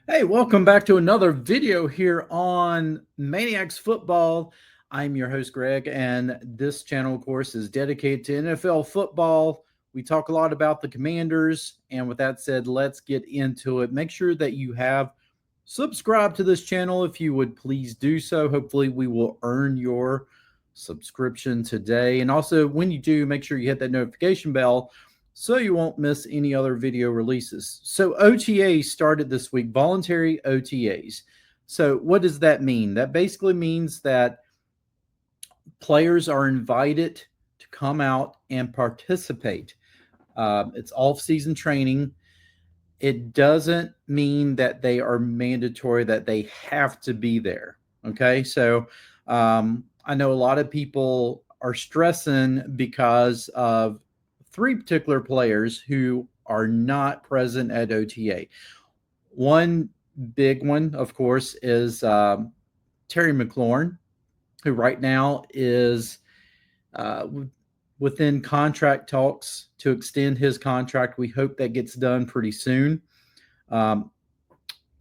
Hey, welcome back to another video here on Maniacs Football. I'm your host, Greg, and this channel, of course, is dedicated to NFL football. We talk a lot about the Commanders, and with that said, let's get into it. Make sure that you have subscribed to this channel if you would please do so. Hopefully, we will earn your subscription today. And also, when you do, make sure you hit that notification bell so you won't miss any other video releases. So OTAs started this week, voluntary OTAs. So what does that mean? That basically means that players are invited to come out and participate. It's off-season training. It doesn't mean that they are mandatory, that they have to be there. Okay, so I know a lot of people are stressing because of three particular players who are not present at OTA. One big one, of course, is Terry McLaurin, who right now is uh, within contract talks to extend his contract. We hope that gets done pretty soon. Um,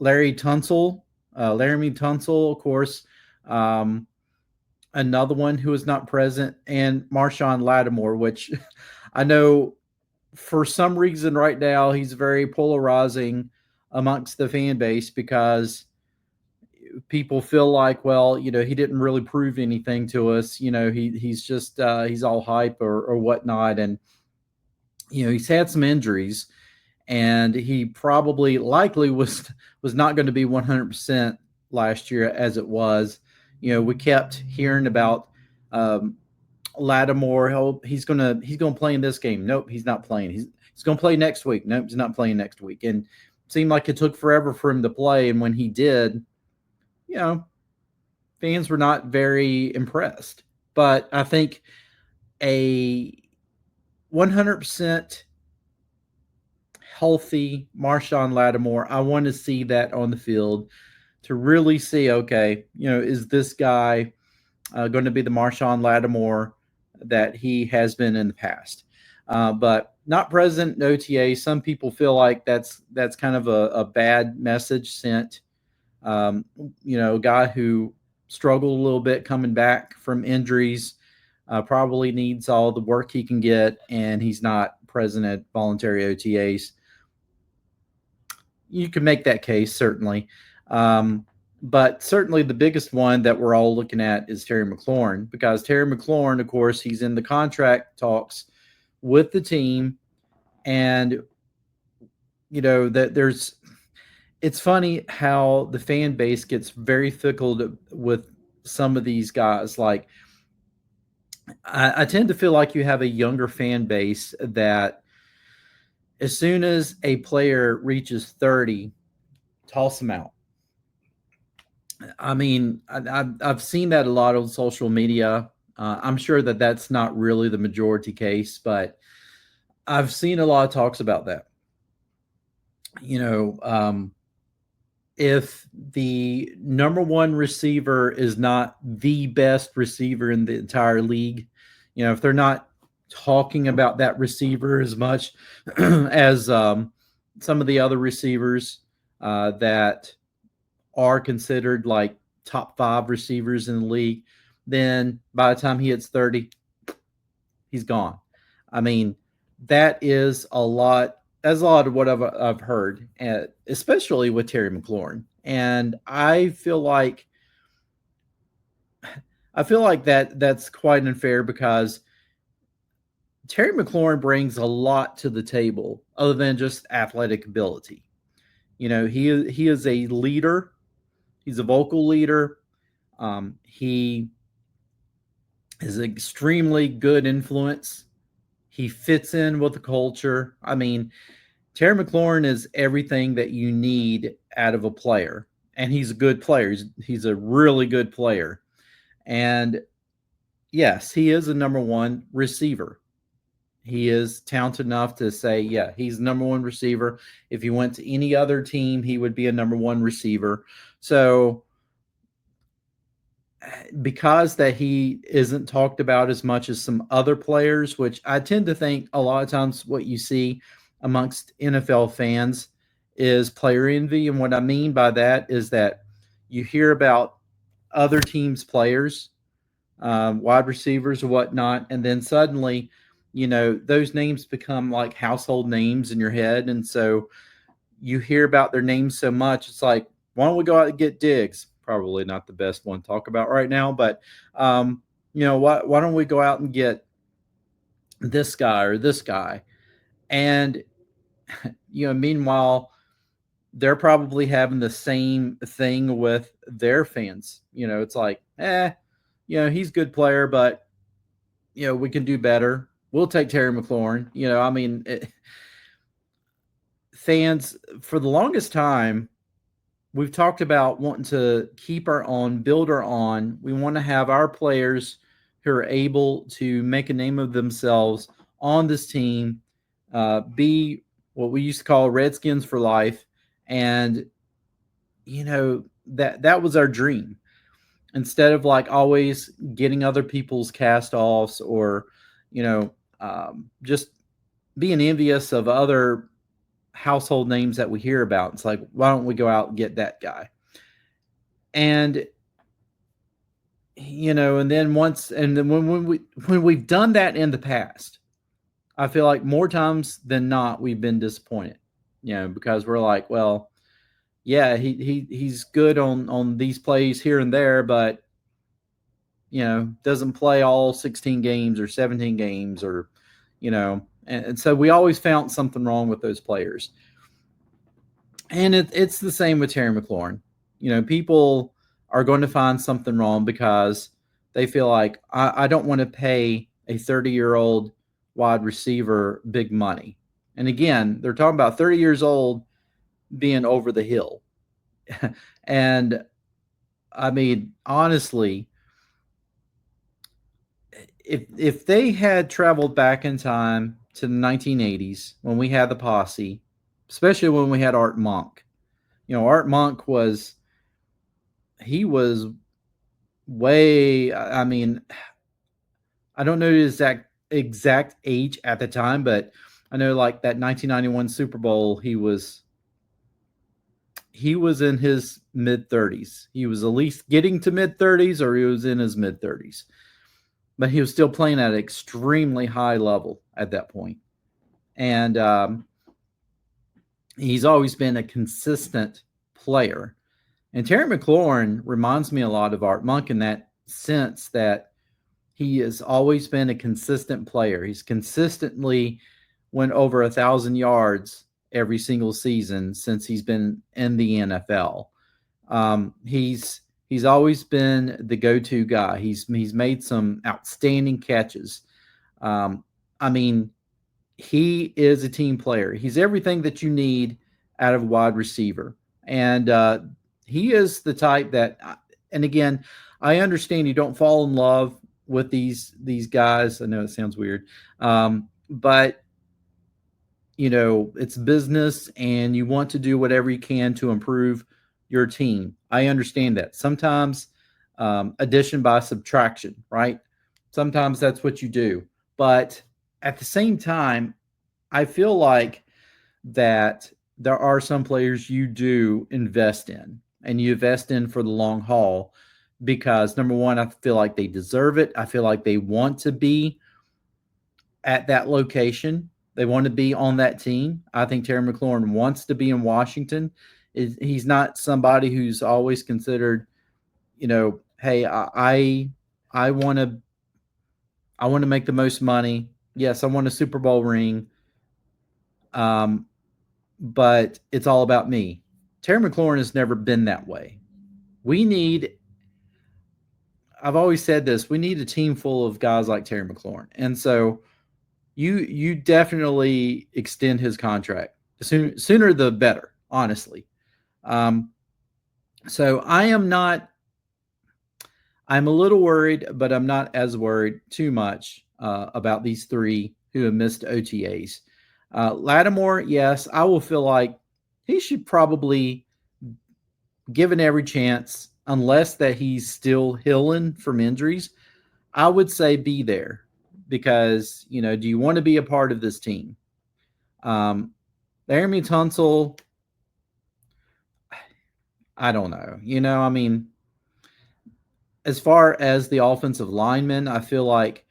Laramie Tunsil, of course, um, another one who is not present, and Marshawn Lattimore, which I know for some reason right now he's very polarizing amongst the fan base because people feel like, well, he didn't really prove anything to us. He's just he's all hype or whatnot, and he's had some injuries, and he probably likely was not going to be 100% last year as it was. We kept hearing about Lattimore. He's gonna play in this game. Nope, he's not playing. He's gonna play next week. Nope, he's not playing next week. And it seemed like it took forever for him to play. And when he did, you know, fans were not very impressed. But I think a 100% healthy Marshawn Lattimore, I want to see that on the field to really see, okay, is this guy going to be the Marshawn Lattimore that he has been in the past? But not present in OTA. Some people feel like that's kind of a bad message sent. A guy who struggled a little bit coming back from injuries, probably needs all the work he can get, and he's not present at voluntary OTAs. You can make that case, certainly. But certainly the biggest one that we're all looking at is Terry McLaurin, because Terry McLaurin, of course, he's in the contract talks with the team. And, that it's funny how the fan base gets very fickle with some of these guys. Like, I tend to feel like you have a younger fan base that as soon as a player reaches 30, toss them out. I mean, I've seen that a lot on social media. I'm sure that that's not really the majority case, but I've seen a lot of talks about that. If the number one receiver is not the best receiver in the entire league, if they're not talking about that receiver as much as some of the other receivers that are considered like top 5 receivers in the league, then by the time he hits 30, he's gone. I mean, that is a lot. That's a lot of what I've heard, especially with Terry McLaurin. And I feel like that's quite unfair because Terry McLaurin brings a lot to the table other than just athletic ability. He is a leader. He's a vocal leader. He is an extremely good influence. He fits in with the culture. I mean, Terry McLaurin is everything that you need out of a player, and he's a good player. He's a really good player. And yes, he is a number one receiver. He is talented enough to say, yeah, he's number one receiver. If he went to any other team, he would be a number one receiver. So because that he isn't talked about as much as some other players, which I tend to think a lot of times what you see amongst NFL fans is player envy. And what I mean by that is that you hear about other teams' players, wide receivers or whatnot, and then suddenly, those names become like household names in your head. And so you hear about their names so much, it's like, why don't we go out and get Diggs? Probably not the best one to talk about right now, but why don't we go out and get this guy or this guy? And meanwhile, they're probably having the same thing with their fans. It's like, he's a good player, but we can do better. We'll take Terry McLaurin. Fans for the longest time, we've talked about wanting to keep our own, build our own. We want to have our players who are able to make a name of themselves on this team, be what we used to call Redskins for life. And, that was our dream. Instead of like always getting other people's cast offs or, just being envious of other household names that we hear about. It's like, why don't we go out and get that guy? And and then when we've done that in the past, I feel like more times than not we've been disappointed. Because we're like, well, yeah, he's good on these plays here and there, but doesn't play all 16 games or 17 games or and so we always found something wrong with those players. And it's the same with Terry McLaurin. People are going to find something wrong because they feel like, I don't want to pay a 30-year-old wide receiver big money. And again, they're talking about 30 years old being over the hill. And I mean, honestly, if they had traveled back in time to the 1980s when we had the posse, especially when we had Art Monk, Art Monk was way, I mean, I don't know his exact age at the time, but I know like that 1991 Super Bowl, he was in his mid 30s. He was at least getting to mid 30s, or he was in his mid 30s. But he was still playing at an extremely high level at that point. And he's always been a consistent player. And Terry McLaurin reminds me a lot of Art Monk in that sense that he has always been a consistent player. He's consistently went over 1,000 yards every single season since he's been in the NFL. He's always been the go-to guy. He's made some outstanding catches. I mean, he is a team player. He's everything that you need out of a wide receiver. And he is the type that, and again, I understand you don't fall in love with these guys. I know it sounds weird, but it's business, and you want to do whatever you can to improve your team. I understand that. Sometimes addition by subtraction, right? Sometimes that's what you do. But at the same time, I feel like that there are some players you do invest in, and you invest in for the long haul because, number one, I feel like they deserve it. I feel like they want to be at that location. They want to be on that team. I think Terry McLaurin wants to be in Washington. He's not somebody who's always considered, hey, I want to make the most money. Yes, I want a Super Bowl ring. But it's all about me. Terry McLaurin has never been that way. I've always said this, we need a team full of guys like Terry McLaurin. And so you definitely extend his contract. Sooner the better, honestly. So I'm a little worried, but I'm not as worried too much about these three who have missed OTAs. Lattimore, yes, I will feel like he should probably, given every chance, unless that he's still healing from injuries, I would say be there because, do you want to be a part of this team? Laramie Tunsil, I don't know. I mean, as far as the offensive linemen, I feel like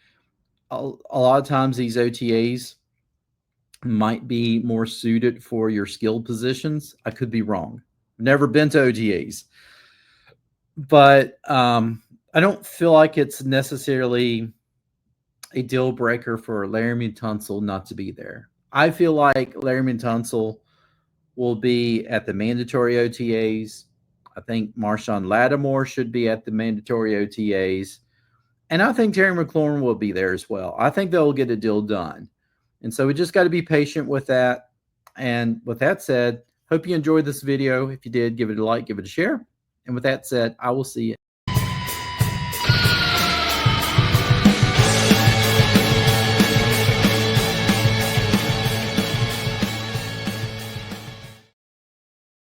a lot of times these OTAs might be more suited for your skilled positions. I could be wrong. Never been to OTAs, but I don't feel like it's necessarily a deal breaker for Laramie Tunsil not to be there. I feel like Laramie Tunsil will be at the mandatory OTAs. I think Marshawn Lattimore should be at the mandatory OTAs. And I think Terry McLaurin will be there as well. I think they'll get a deal done. And so we just got to be patient with that. And with that said, hope you enjoyed this video. If you did, give it a like, give it a share. And with that said, I will see you